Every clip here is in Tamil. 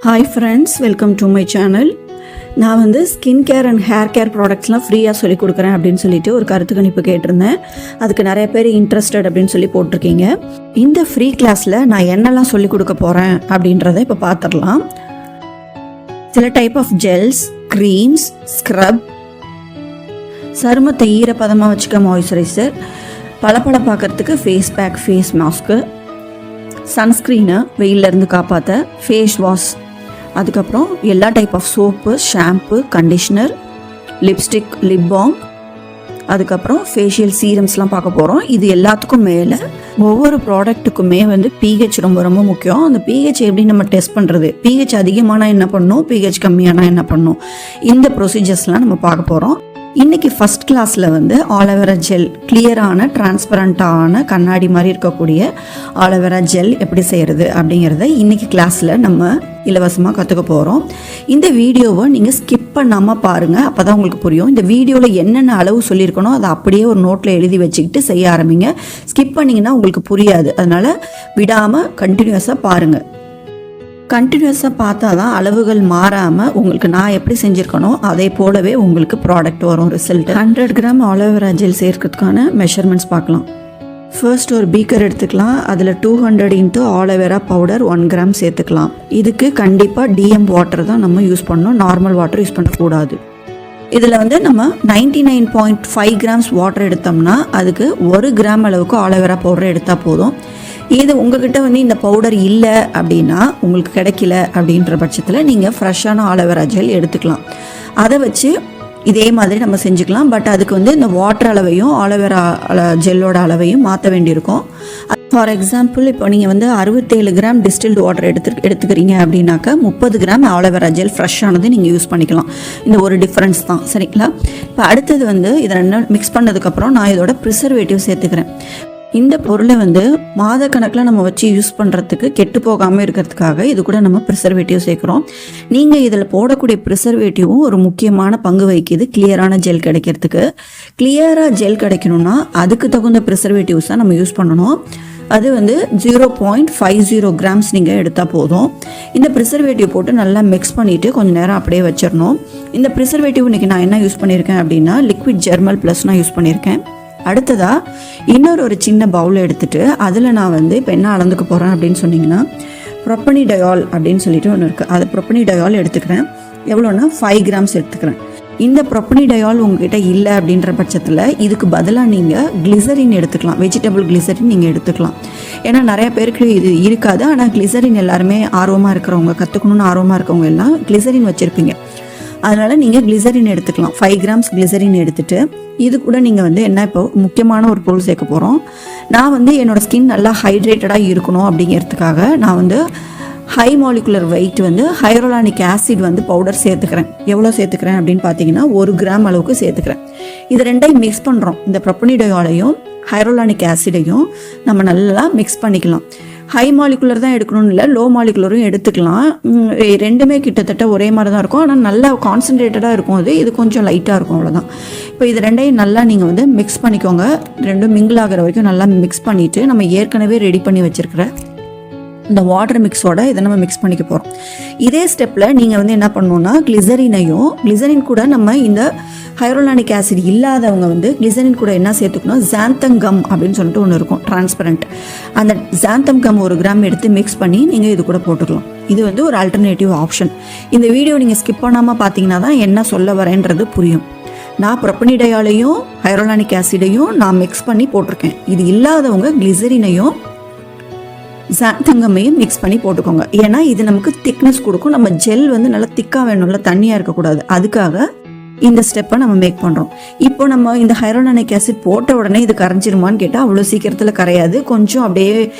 Hi friends, welcome to my channel. நான் வந்து skin care and hair care ப்ராடக்ட்ஸ்லாம் ஃப்ரீயாக சொல்லிக் கொடுக்குறேன் அப்படின்னு சொல்லிட்டு ஒரு கருத்து கணிப்பு கேட்டிருந்தேன். அதுக்கு நிறைய பேர் இன்ட்ரெஸ்டட் அப்படின்னு சொல்லி போட்டிருக்கீங்க. இந்த ஃப்ரீ கிளாஸில் நான் என்னெல்லாம் சொல்லிக் கொடுக்க போகிறேன் அப்படின்றத இப்போ பார்த்துடலாம். சில type of gels, creams, scrub, சருமத்தை ஈரப்பதமாக வச்சுக்க மாய்ஸ்சரைசர், பளபள பார்க்கறதுக்கு ஃபேஸ் பேக், ஃபேஸ் மாஸ்க்கு, சன்ஸ்க்ரீனை வெயிலிருந்து காப்பாற்ற, ஃபேஸ் வாஷ், அதுக்கப்புறம் எல்லா type of soap, shampoo, conditioner, lipstick, lip balm, அதுக்கப்புறம் ஃபேஷியல் சீரம்ஸ்லாம் பார்க்க போகிறோம். இது எல்லாத்துக்கும் மேலே ஒவ்வொரு ப்ராடக்ட்டுக்குமே வந்து பிஹெச் ரொம்ப ரொம்ப முக்கியம். அந்த பிஹெச் எப்படி நம்ம டெஸ்ட் பண்ணுறது, பிஹெச் அதிகமானால் என்ன பண்ணணும், பிஹெச் கம்மியானால் என்ன பண்ணணும், இந்த ப்ரொசீஜர்ஸ்லாம் நம்ம பார்க்க போகிறோம். இன்றைக்கி ஃபஸ்ட் கிளாஸில் வந்து ஆலோவேரா ஜெல், கிளியரான டிரான்ஸ்பரண்ட்டான கண்ணாடி மாதிரி இருக்கக்கூடிய ஆலோவேரா ஜெல் எப்படி செய்கிறது அப்படிங்கிறத இன்றைக்கி கிளாஸில் நம்ம இலவசமாக கற்றுக்க போகிறோம். இந்த வீடியோவை நீங்கள் ஸ்கிப் பண்ணாமல் பாருங்கள், அப்போ தான் உங்களுக்கு புரியும். இந்த வீடியோவில் என்னென்ன அளவு சொல்லியிருக்கணும் அதை அப்படியே ஒரு நோட்டில் எழுதி வச்சுக்கிட்டு செய்ய ஆரம்பிங்க. ஸ்கிப் பண்ணிங்கன்னா உங்களுக்கு புரியாது, அதனால் விடாமல் கண்டினியூஸாக பாருங்கள். கண்டினியூஸாக பார்த்தா தான் அளவுகள் மாறாமல் உங்களுக்கு நான் எப்படி செஞ்சுருக்கணும் அதே போலவே உங்களுக்கு ப்ராடக்ட் வரும், ரிசல்ட். 100 கிராம் ஆலோவேரா ஜெல் சேர்க்கிறதுக்கான மெஷர்மெண்ட்ஸ் பார்க்கலாம். ஃபர்ஸ்ட் ஒரு பீக்கர் எடுத்துக்கலாம். அதில் 200 இன்ட்டு ஆலோவேரா பவுடர் 1 கிராம் சேர்த்துக்கலாம். இதுக்கு கண்டிப்பாக டிஎம் வாட்டர் தான் நம்ம யூஸ் பண்ணணும், நார்மல் வாட்டர் யூஸ் பண்ணக்கூடாது. இதில் வந்து நம்ம 99.5 கிராம்ஸ் வாட்டர் எடுத்தோம்னா அதுக்கு 1 கிராம் அளவுக்கு ஆலோவேரா பவுடர் எடுத்தால் போதும். இது உங்ககிட்ட வந்து இந்த பவுடர் இல்லை அப்படின்னா, உங்களுக்கு கிடைக்கல அப்படின்ற பட்சத்தில் நீங்கள் ஃப்ரெஷ்ஷான ஆலோவேரா ஜெல் எடுத்துக்கலாம். அதை வச்சு இதே மாதிரி நம்ம செஞ்சுக்கலாம். பட் அதுக்கு வந்து இந்த வாட்டர் அளவையும் ஆலோவேரா ஜெல்லோட அளவையும் மாற்ற வேண்டியிருக்கும். ஃபார் எக்ஸாம்பிள், இப்போ நீங்கள் வந்து 67 கிராம் டிஸ்டில்டு வாட்டர் எடுத்துக்கிறீங்க அப்படின்னாக்கா 30 கிராம் ஆலோவேரா ஜெல் ஃப்ரெஷ்ஷானது நீங்கள் யூஸ் பண்ணிக்கலாம். இந்த ஒரு டிஃப்ரென்ஸ் தான், சரிங்களா? இப்போ அடுத்தது வந்து இதை ரெண்டு மிக்ஸ் பண்ணதுக்கப்புறம் நான் இதோட ப்ரிசர்வேட்டிவ் சேர்த்துக்கிறேன். இந்த பொருளை வந்து மாதக்கணக்கில் நம்ம வச்சு யூஸ் பண்ணுறதுக்கு கெட்டு போகாமல் இருக்கிறதுக்காக இது கூட நம்ம ப்ரிசர்வேட்டிவ் சேர்க்குறோம். நீங்கள் இதில் போடக்கூடிய ப்ரிசர்வேட்டிவும் ஒரு முக்கியமான பங்கு வகிக்குது கிளியரான ஜெல் கிடைக்கிறதுக்கு. கிளியராக ஜெல் கிடைக்கணும்னா அதுக்கு தகுந்த ப்ரிசர்வேட்டிவ்ஸை நம்ம யூஸ் பண்ணணும். அது வந்து 0.50 கிராம்ஸ் நீங்கள் எடுத்தால் போதும். இந்த ப்ரிசர்வேட்டிவ் போட்டு நல்லா மிக்ஸ் பண்ணிவிட்டு கொஞ்சம் நேரம் அப்படியே வச்சிடணும். இந்த ப்ரிசர்வேட்டிவ் இன்றைக்கி நான் என்ன யூஸ் பண்ணியிருக்கேன் அப்படின்னா லிக்விட் ஜெர்மல் ப்ளஸ் நான் யூஸ் பண்ணியிருக்கேன். அடுத்ததாக இன்னொரு சின்ன பவுல் எடுத்துகிட்டு அதில் நான் வந்து இப்போ என்ன அளந்துக்க போகிறேன் அப்படின்னு சொன்னிங்கன்னா, ப்ரொப்பனிடயால் அப்படின்னு சொல்லிட்டு ஒன்று இருக்குது. அது ப்ரொப்பனிடயால் எடுத்துக்கிறேன். எவ்வளோன்னா 5 கிராம்ஸ் எடுத்துக்கிறேன். இந்த ப்ரொப்பனிடயால் உங்ககிட்ட இல்லை அப்படின்ற பட்சத்தில் இதுக்கு பதிலாக நீங்கள் கிளிசரின் எடுத்துக்கலாம். வெஜிடபிள் கிளிசரின் நீங்கள் எடுத்துக்கலாம். ஏன்னா நிறைய பேருக்கு இது இருக்காது. ஆனால் கிளிசரின் எல்லாருமே ஆர்வமாக இருக்கிறவங்க, கற்றுக்கணுன்னு ஆர்வமாக இருக்கவங்க எல்லாம் கிளிசரின் வச்சுருப்பீங்க. அதனால் நீங்கள் கிளிசரின் எடுத்துக்கலாம். 5 கிராம்ஸ் கிளிசரின் எடுத்துகிட்டு இது கூட நீங்கள் வந்து என்ன, இப்போ முக்கியமான ஒரு பொருள் சேர்க்க போகிறோம். நான் வந்து என்னோடய ஸ்கின் நல்லா ஹைட்ரேட்டடாக இருக்கணும் அப்படிங்கிறதுக்காக நான் வந்து ஹை மாலிகுலர் வெயிட் வந்து ஹைரோலானிக் ஆசிட் வந்து பவுடர் சேர்த்துக்கிறேன். எவ்வளோ சேர்த்துக்கிறேன் அப்படின்னு பார்த்தீங்கன்னா 1 கிராம் அளவுக்கு சேர்த்துக்கிறேன். இது ரெண்டையும் மிக்ஸ் பண்ணுறோம். இந்த ப்ரொப்பனிடயாலையும் ஹைரோலானிக் ஆசிடையும் நம்ம நல்லா மிக்ஸ் பண்ணிக்கலாம். ஹை மாலிகுலர் தான் எடுக்கணும்னு இல்லை, லோ மாலிகுலரும் எடுத்துக்கலாம். ரெண்டுமே கிட்டத்தட்ட ஒரே மாதிரி தான் இருக்கும். ஆனால் நல்லா கான்சன்ட்ரேட்டடாக இருக்கும். இது கொஞ்சம் லைட்டாக இருக்கும், அவ்வளோதான். இப்போ இது ரெண்டையும் நல்லா நீங்கள் வந்து மிக்ஸ் பண்ணிக்கோங்க. ரெண்டும் மிங்கிள் ஆகிற வரைக்கும் நல்லா மிக்ஸ் பண்ணிவிட்டு நம்ம ஏற்கனவே ரெடி பண்ணி வச்சுருக்கிற இந்த வாட்டர் மிக்ஸோட இதை நம்ம மிக்ஸ் பண்ணிக்க போகிறோம். இதே ஸ்டெப்பில் நீங்கள் வந்து என்ன பண்ணணுன்னா, கிளிசரின் கூட நம்ம இந்த ஹைரோலானிக் ஆசிட் இல்லாதவங்க வந்து கிளிசரின் கூட என்ன சேர்த்துக்கணும், ஜாந்தம் கம் அப்படின்னு சொல்லிட்டு ஒன்று இருக்கும், டிரான்ஸ்பரண்ட். அந்த ஜாந்தம் கம் 1 கிராம் எடுத்து மிக்ஸ் பண்ணி நீங்கள் இது கூட போட்டுக்கலாம். இது வந்து ஒரு ஆல்டர்னேட்டிவ் ஆப்ஷன். இந்த வீடியோ நீங்கள் ஸ்கிப் பண்ணாமல் பார்த்தீங்கன்னா தான் என்ன சொல்ல வரேன்றது புரியும். நான் ப்ரொப்பனிடயாலையும் ஹைரோலானிக் ஆசிடையும் நான் மிக்ஸ் பண்ணி போட்டிருக்கேன். இது இல்லாதவங்க கிளிசரினையும் ஜாந்தங்கமையும் மிக்ஸ் பண்ணி போட்டுக்கோங்க. ஏன்னா இது நமக்கு திக்னஸ் கொடுக்கும். நம்ம ஜெல் வந்து நல்லா திக்காக வேணும்ல, தண்ணியாக இருக்கக்கூடாது. அதுக்காக இந்த ஸ்டெப்பை நம்ம மேக் பண்ணுறோம். இப்போ நம்ம இந்த ஹைரோலானிக் ஆசிட் போட்ட உடனே இது கரைஞ்சிருமான்னு கேட்டால் அவ்வளோ சீக்கிரத்தில் கரையாது. கொஞ்சம் அப்படியே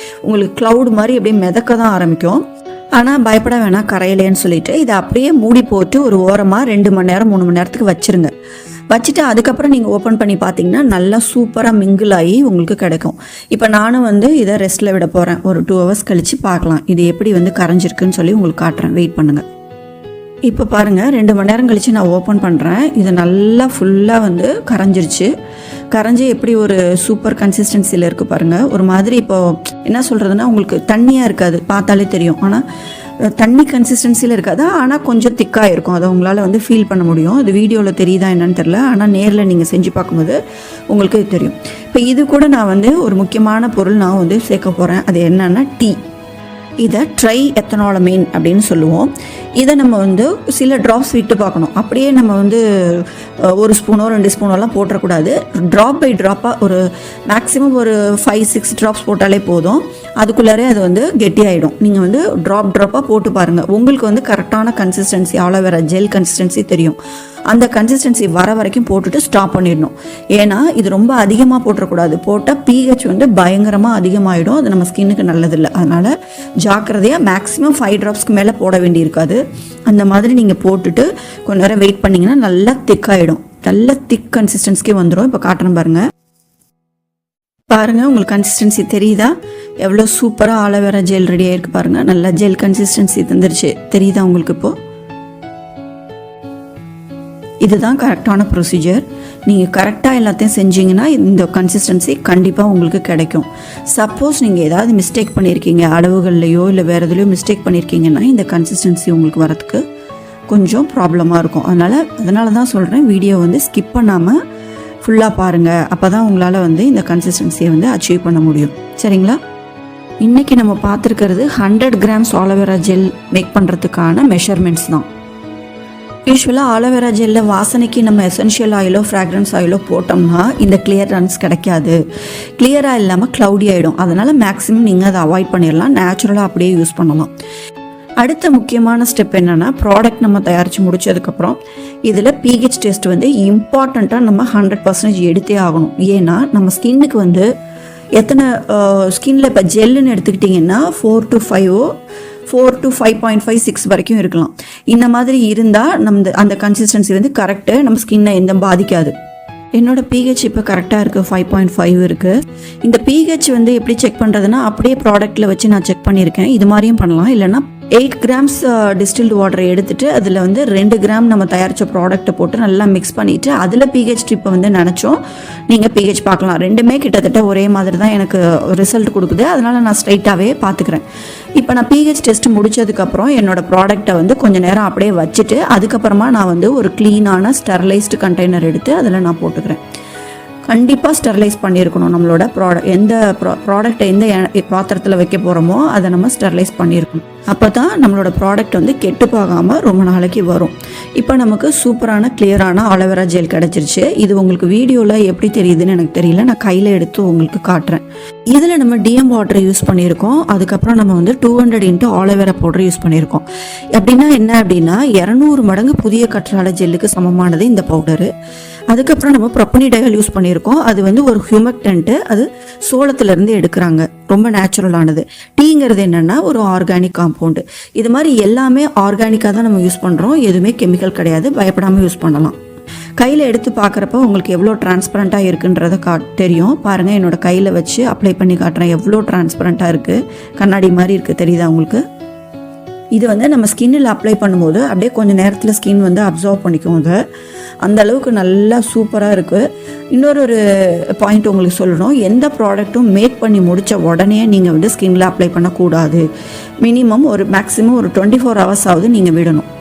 உங்களுக்கு க்ளவுட் மாதிரி அப்படியே மிதக்க தான் ஆரம்பிக்கும். ஆனால் பயப்பட வேணாம், கரையலேன்னு சொல்லிட்டு இதை அப்படியே மூடி போட்டு ஒரு ஓரமாக 2 மணி நேரம் 3 மணி நேரத்துக்கு வச்சுருங்க. வச்சுட்டு அதுக்கப்புறம் நீங்கள் ஓப்பன் பண்ணி பார்த்தீங்கன்னா நல்லா சூப்பராக மிங்கிள் ஆகி உங்களுக்கு கிடைக்கும். இப்போ நானும் வந்து இதை ரெஸ்ட்டில் விட போகிறேன். ஒரு 2 ஹவர்ஸ் கழித்து பார்க்கலாம் இது எப்படி வந்து கரைஞ்சிருக்குன்னு சொல்லி உங்களுக்கு காட்டுறேன். வெயிட் பண்ணுங்கள். இப்போ பாருங்கள், 2 மணி நேரம் கழித்து நான் ஓப்பன் பண்ணுறேன். இது நல்லா ஃபுல்லாக வந்து கரைஞ்சிருச்சு. கரைஞ்சி எப்படி ஒரு சூப்பர் கன்சிஸ்டன்சியில் இருக்குது பாருங்கள். ஒரு மாதிரி இப்போது என்ன சொல்கிறதுனா, உங்களுக்கு தண்ணியாக இருக்காது, பார்த்தாலே தெரியும். ஆனால் தண்ணி கன்சிஸ்டன்சியில் இருக்காது, ஆனால் கொஞ்சம் திக்காக இருக்கும். அதை உங்களால் வந்து ஃபீல் பண்ண முடியும். அது வீடியோவில் தெரியுதா என்னன்னு தெரில, ஆனால் நேரில் நீங்கள் செஞ்சு பார்க்கும்போது உங்களுக்கு தெரியும். இப்போ இது கூட நான் வந்து ஒரு முக்கியமான பொருள் நான் வந்து சேர்க்க போகிறேன். அது என்னென்னா டீ. இதை ட்ரை எத்தனாலமைன் அப்படின்னு சொல்லுவோம். இதை நம்ம வந்து சில ட்ராப்ஸ் விட்டு பார்க்கணும். அப்படியே நம்ம வந்து ஒரு ஸ்பூனோ 2 ஸ்பூனோலாம் போட்டுறக்கூடாது. ட்ராப் பை ட்ராப்பாக ஒரு மேக்ஸிமம் ஒரு 5-6 ட்ராப்ஸ் போட்டாலே போதும். அதுக்குள்ளாரே அது வந்து கெட்டியாகிடும். நீங்கள் வந்து ட்ராப்பாக போட்டு பாருங்கள். உங்களுக்கு வந்து கரெக்டான கன்சிஸ்டன்சி ஆலோவேரா ஜெல் கன்சிஸ்டன்சி தெரியும். அந்த கன்சிஸ்டன்சி வர வரைக்கும் போட்டுட்டு ஸ்டாப் பண்ணிடணும். ஏன்னா இது ரொம்ப அதிகமாக போட்டுறக்கூடாது. போட்டால் pH வந்து பயங்கரமாக அதிகமாகிடும். அது நம்ம ஸ்கின்னுக்கு நல்லதில்லை. அதனால் ஜாக்கிரதையாக மேக்ஸிமம் 5 ட்ராப்ஸ்க்கு மேலே போட வேண்டியிருக்காது. அந்த மாதிரி நீங்கள் போட்டுட்டு கொஞ்ச நேரம் வெயிட் பண்ணிங்கன்னா நல்லா திக்காகிடும். நல்ல திக் கன்சிஸ்டன்சிக்கே வந்துடும். இப்போ காட்டுறேன் பாருங்கள். உங்களுக்கு கன்சிஸ்டன்சி தெரியுதா? எவ்வளோ சூப்பராக ஆலோவேரா ஜெல் ரெடி ஆகிருக்கு பாருங்கள். நல்லா ஜெல் கன்சிஸ்டன்சி தந்துருச்சு. தெரியுதா உங்களுக்கு? இப்போது இதுதான் கரெக்டான ப்ரொசீஜர். நீங்கள் கரெக்டாக எல்லாத்தையும் செஞ்சீங்கன்னா இந்த கன்சிஸ்டன்சி கண்டிப்பாக உங்களுக்கு கிடைக்கும். சப்போஸ் நீங்கள் ஏதாவது மிஸ்டேக் பண்ணியிருக்கீங்க, அளவுகள்லையோ இல்லை வேறு எதுலையோ மிஸ்டேக் பண்ணியிருக்கீங்கன்னா இந்த கன்சிஸ்டன்சி உங்களுக்கு வரதுக்கு கொஞ்சம் ப்ராப்ளமாக இருக்கும். அதனால தான் சொல்கிறேன், வீடியோ வந்து ஸ்கிப் பண்ணாமல் ஃபுல்லாக பாருங்கள். அப்போ தான் உங்களால் வந்து இந்த கன்சிஸ்டன்சியை வந்து அச்சீவ் பண்ண முடியும். சரிங்களா? இன்றைக்கி நம்ம பார்த்துருக்கிறது 100 கிராம்ஸ் ஆலோவேரா ஜெல் மேக் பண்ணுறதுக்கான மெஷர்மெண்ட்ஸ் தான். யூஸ்வலாக ஆலோவேரா ஜெல்லில் வாசனைக்கு நம்ம எசென்ஷியல் ஆயிலோ ஃப்ராக்ரன்ஸ் ஆயிலோ போட்டோம்னா இந்த கிளியரன்ஸ் கிடைக்காது. கிளியராக இல்லாமல் க்ளவுடி ஆகிடும். அதனால் மேக்ஸிமம் நீங்கள் அதை அவாய்ட் பண்ணிடலாம். நேச்சுரலாக அப்படியே யூஸ் பண்ணலாம். அடுத்த முக்கியமான ஸ்டெப் என்னென்னா, ப்ராடக்ட் நம்ம தயாரித்து முடித்ததுக்கப்புறம் இதில் pH டெஸ்ட் வந்து இம்பார்ட்டண்ட்டாக நம்ம 100% எடுத்தே ஆகணும். ஏன்னா நம்ம ஸ்கின்னுக்கு வந்து எத்தனை ஸ்கின்னில் இப்போ ஜெல்லுன்னு எடுத்துக்கிட்டிங்கன்னா 4 to 5.5-6 வரைக்கும் இருக்கலாம். இந்த மாதிரி இருந்தால் அந்த கன்சிஸ்டன்சி வந்து கரெக்டு, நம்ம ஸ்கின்னை எந்த பாதிக்காது. என்னோட pH இப்போ கரெக்டாக இருக்குது, 5.5 இருக்குது. இந்த pH வந்து எப்படி செக் பண்ணுறதுன்னா, அப்படியே ப்ராடக்ட்டில் வச்சு நான் செக் பண்ணியிருக்கேன். இது மாதிரியும் பண்ணலாம். இல்லைன்னா 8 கிராம்ஸ் டிஸ்டில்டு வாட்டரை எடுத்துகிட்டு அதில் வந்து 2 கிராம் நம்ம தயாரித்த ப்ராடக்ட்டை போட்டு நல்லா மிக்ஸ் பண்ணிவிட்டு அதில் pH ஸ்ட்ரிப்பை வந்து நினச்சோம் நீங்கள் pH பார்க்கலாம். ரெண்டுமே கிட்டத்தட்ட ஒரே மாதிரி தான் எனக்கு ரிசல்ட் கொடுக்குது. அதனால் நான் ஸ்ட்ரைட்டாகவே பார்த்துக்கிறேன். இப்போ நான் pH டெஸ்ட் முடித்ததுக்கப்புறம் என்னோடய ப்ராடக்ட்டை வந்து கொஞ்சம் நேரம் அப்படியே வச்சுட்டு அதுக்கப்புறமா நான் வந்து ஒரு க்ளீனான ஸ்டெர்லைஸ்டு கண்டெய்னர் எடுத்து அதில் நான் போட்டுக்கிறேன். கண்டிப்பாக ஸ்டெர்லைஸ் பண்ணியிருக்கணும். நம்மளோட எந்த ப்ராடக்டை எந்த பாத்திரத்தில் வைக்க போகிறோமோ அதை நம்ம ஸ்டெர்லைஸ் பண்ணியிருக்கணும். அப்போ தான் நம்மளோட ப்ராடக்ட் வந்து கெட்டு போகாமல் ரொம்ப நாளைக்கு வரும். இப்போ நமக்கு சூப்பரான கிளியரான ஆலோவேரா ஜெல் கிடச்சிருச்சு. இது உங்களுக்கு வீடியோவில் எப்படி தெரியுதுன்னு எனக்கு தெரியல. நான் கையில் எடுத்து உங்களுக்கு காட்டுறேன். இதில் நம்ம டிஎம் வாட்டர் யூஸ் பண்ணியிருக்கோம். அதுக்கப்புறம் நம்ம வந்து 200 into ஆலோவேரா பவுடர் யூஸ் பண்ணியிருக்கோம். அப்படின்னா என்ன அப்படின்னா 200 மடங்கு புதிய கற்றாழை ஜெல்லுக்கு சமமானது இந்த பவுடரு. அதுக்கப்புறம் நம்ம ப்ரொப்பனிடைல் யூஸ் பண்ணியிருக்கோம். அது வந்து ஒரு ஹியூமக்டன்ட்டு, அது சோளத்துலேருந்து எடுக்கிறாங்க, ரொம்ப நேச்சுரலானது. டீங்கிறது என்னென்னா ஒரு ஆர்கானிக் காம்பவுண்டு. இது மாதிரி எல்லாமே ஆர்கானிக்காக தான் நம்ம யூஸ் பண்ணுறோம். எதுவுமே கெமிக்கல் கிடையாது. பயப்படாமல் யூஸ் பண்ணலாம். கையில் எடுத்து பார்க்குறப்ப உங்களுக்கு எவ்வளோ டிரான்ஸ்பரண்ட்டாக இருக்குன்றதை தெரியும். பாருங்கள், என்னோடய கையில் வச்சு அப்ளை பண்ணி காட்டுறேன். எவ்வளோ டிரான்ஸ்பரண்ட்டாக இருக்குது, கண்ணாடி மாதிரி இருக்குது. தெரியுதா உங்களுக்கு? இது வந்து நம்ம ஸ்கின்னில் அப்ளை பண்ணும்போது அப்படியே கொஞ்சம் நேரத்தில் ஸ்கின் வந்து அப்சர்வ் பண்ணிக்கும். அது அந்த அளவுக்கு நல்லா சூப்பராக இருக்குது. இன்னொரு பாயிண்ட் உங்களுக்கு சொல்லணும், எந்த ப்ராடக்ட்டும் மேக் பண்ணி முடித்த உடனே நீங்கள் வந்து ஸ்கின்னில் அப்ளை பண்ணக்கூடாது. மினிமம் மேக்ஸிமம் ஒரு 24 hours ஆகுது நீங்கள் விடணும்.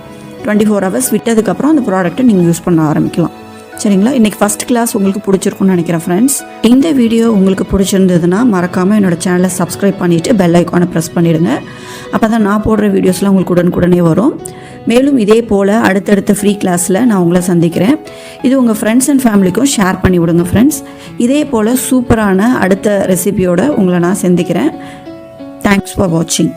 24 hours விட்டதுக்கப்புறம் அந்த ப்ராடக்ட்டை நீங்கள் யூஸ் பண்ண ஆரம்பிக்கலாம். சரிங்களா? இன்றைக்கி ஃபஸ்ட் கிளாஸ் உங்களுக்கு பிடிச்சிருக்குன்னு நினைக்கிறேன் ஃப்ரெண்ட்ஸ். இந்த வீடியோ உங்களுக்கு பிடிச்சிருந்ததுன்னா மறக்காமல் என்னோடய சேனலை சப்ஸ்கிரைப் பண்ணிவிட்டு பெல் ஐக்கானை ப்ரெஸ் பண்ணிவிடுங்க. அப்போ தான் நான் போடுற வீடியோஸ்லாம் உங்களுக்கு உடனுக்குடனே வரும். மேலும் இதே போல் அடுத்தடுத்த ஃப்ரீ கிளாஸில் நான் உங்களை சந்திக்கிறேன். இது உங்கள் ஃப்ரெண்ட்ஸ் அண்ட் ஃபேமிலிக்கும் ஷேர் பண்ணி விடுங்க ஃப்ரெண்ட்ஸ். இதே போல் சூப்பரான அடுத்த ரெசிபியோடு உங்களை நான் சந்திக்கிறேன். தேங்க்ஸ் ஃபார் வாட்சிங்.